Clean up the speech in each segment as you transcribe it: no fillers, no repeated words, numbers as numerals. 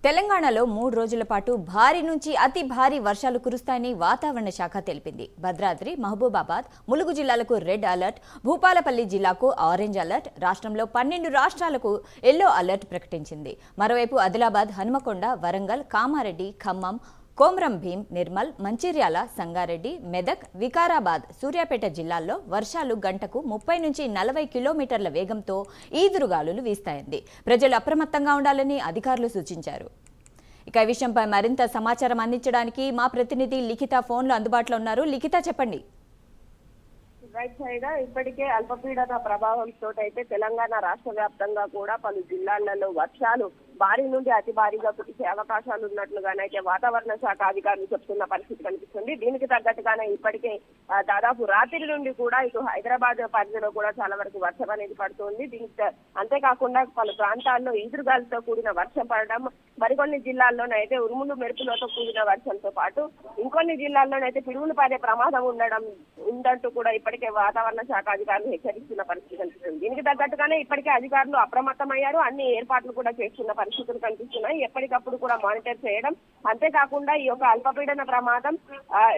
తెలంగాణలో 3 రోజుల పాటు భారీ నుంచి అతి భారీ వర్షాలు కురుస్తాయని వాతావరణ శాఖ తెలిపింది. భద్రాద్రి, మహబూబాబాద్, ములుగు జిల్లాలకు రెడ్ అలర్ట్, భూపాలపల్లి జిల్లాకు ఆరెంజ్ అలర్ట్, రాష్ట్రంలో 12 రాష్ట్రాలకు ఎల్లో అలర్ట్ ప్రకటించింది. మరోవైపు ఆదిలాబాద్, హనుమకొండ, వరంగల్, కామారెడ్డి, ఖమ్మం, కోమరం భీం, నిర్మల్, మంచిర్యాల, సంగారెడ్డి, మెదక్, వికారాబాద్, సూర్యాపేట జిల్లాల్లో వర్షాలు గంటకు 30 నుంచి 40 కిలోమీటర్ల వేగంతో ఈదురుగాలులు వీస్తాయంది. ప్రజలు అప్రమత్తంగా ఉండాలని అధికారులు సూచించారు. ఇక ఈ విషయంపై మరింత సమాచారం అందించడానికి మా ప్రతినిధి లిఖిత ఫోన్లో అందుబాటులో ఉన్నారు. లిఖిత, చెప్పండి. రైట్ సైడ్ ఇప్పటికే అల్పపీడన ప్రభావంతో అయితే తెలంగాణ రాష్ట్ర వ్యాప్తంగా కూడా పలు జిల్లాలలో వర్షాలు భారీ నుండి అతి భారీగా కురిసే అవకాశాలు ఉన్నట్లుగానైతే వాతావరణ శాఖ అధికారులు చెప్తున్న పరిస్థితి కనిపిస్తుంది. దీనికి తగ్గట్టుగానే ఇప్పటికే దాదాపు రాత్రి నుండి కూడా ఇటు హైదరాబాద్ పరిధిలో కూడా చాలా వరకు వర్షం అనేది పడుతుంది. దీనికి అంతేకాకుండా పలు ప్రాంతాల్లో ఈదురుగాలతో కూడిన వర్షం పడడం, మరికొన్ని జిల్లాల్లోనైతే ఉరుములు మెరుపులతో కూడిన వర్షంతో పాటు ఇంకొన్ని జిల్లాల్లోనైతే పిడుగులు పడే ప్రమాదం ఉందంటూ కూడా ఇప్పటికే వాతావరణ శాఖ అధికారులు హెచ్చరిస్తున్న పరిస్థితి కనిపిస్తుంది. దీనికి తగ్గట్టుగానే ఇప్పటికే అధికారులు అప్రమత్తమయ్యారు. అన్ని ఏర్పాట్లు కూడా చేస్తున్న పరిస్థితులు కనిపిస్తున్నాయి. ఎప్పటికప్పుడు కూడా మానిటర్ చేయడం, అంతేకాకుండా ఈ యొక్క అల్పపీడన ప్రమాదం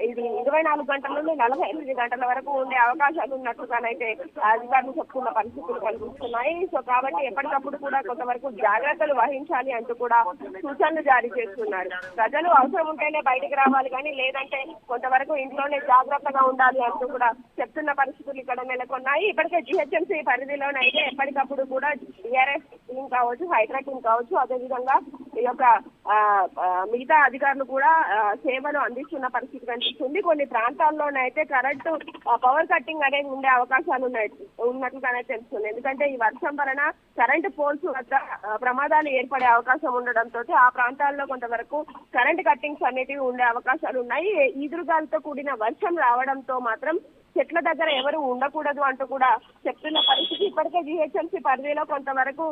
ఇది 24 గంటల నుండి 48 గంటల వరకు ఉండే అవకాశాలు ఉన్నట్టుగానైతే అధికారులు చెప్తున్న పరిస్థితులు కనిపిస్తున్నాయి. సో కాబట్టి ఎప్పటికప్పుడు కూడా కొంతవరకు జాగ్రత్తలు వహించాలి అంటూ కూడా సూచనలు జారీ చేస్తున్నారు. ప్రజలు అవసరం ఉంటేనే బయటికి రావాలి, కానీ లేదంటే కొంతవరకు ఇంట్లోనే జాగ్రత్తగా ఉండాలి అంటూ కూడా చెప్తున్న పరిస్థితులు ఇక్కడ నెలకొన్నాయి. ఇప్పటికే జిహెచ్ఎంసీ పరిధిలోనైతే ఎప్పటికప్పుడు కూడా డిఆర్ఎఫ్ టీం కావచ్చు, హైడ్రా టీం కావచ్చు, అదేవిధంగా ఈ యొక్క మిగతా అధికారులు కూడా సేవలు అందిస్తున్న పరిస్థితి కనిపిస్తుంది. కొన్ని ప్రాంతాల్లోనైతే కరెంటు పవర్ కట్టింగ్ అనేది ఉండే అవకాశాలు ఉన్నట్లుగానే తెలుస్తుంది. ఎందుకంటే ఈ వర్షం వలన కరెంటు పోల్స్ వద్ద ప్రమాదాలు ఏర్పడే అవకాశం ఉండడంతో ఆ ప్రాంతాల్లో కొంతవరకు కరెంట్ కట్టింగ్స్ అనేటివి ఉండే అవకాశాలు ఉన్నాయి. ఈదురుగాలతో కూడిన వర్షం రావడంతో మాత్రం చెట్ల దగ్గర ఎవరు ఉండకూడదు అంటూ కూడా చెప్తున్న పరిస్థితి. ఇప్పటికే జిహెచ్ఎంసీ పరిధిలో కొంతవరకు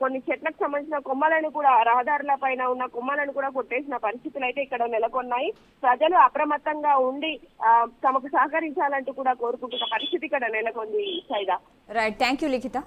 కొన్ని చెట్లకు సంబంధించిన కొమ్మలను కూడా, రహదారుల పైన ఉన్న కొమ్మలను కూడా కొట్టేసిన పరిస్థితులు అయితే ఇక్కడ నెలకొన్నాయి. ప్రజలు అప్రమత్తంగా ఉండి తమకు సహకరించాలంటూ కూడా కోరుకుంటున్న పరిస్థితి ఇక్కడ నెలకొంది. Saida. Right, thank you Likhita.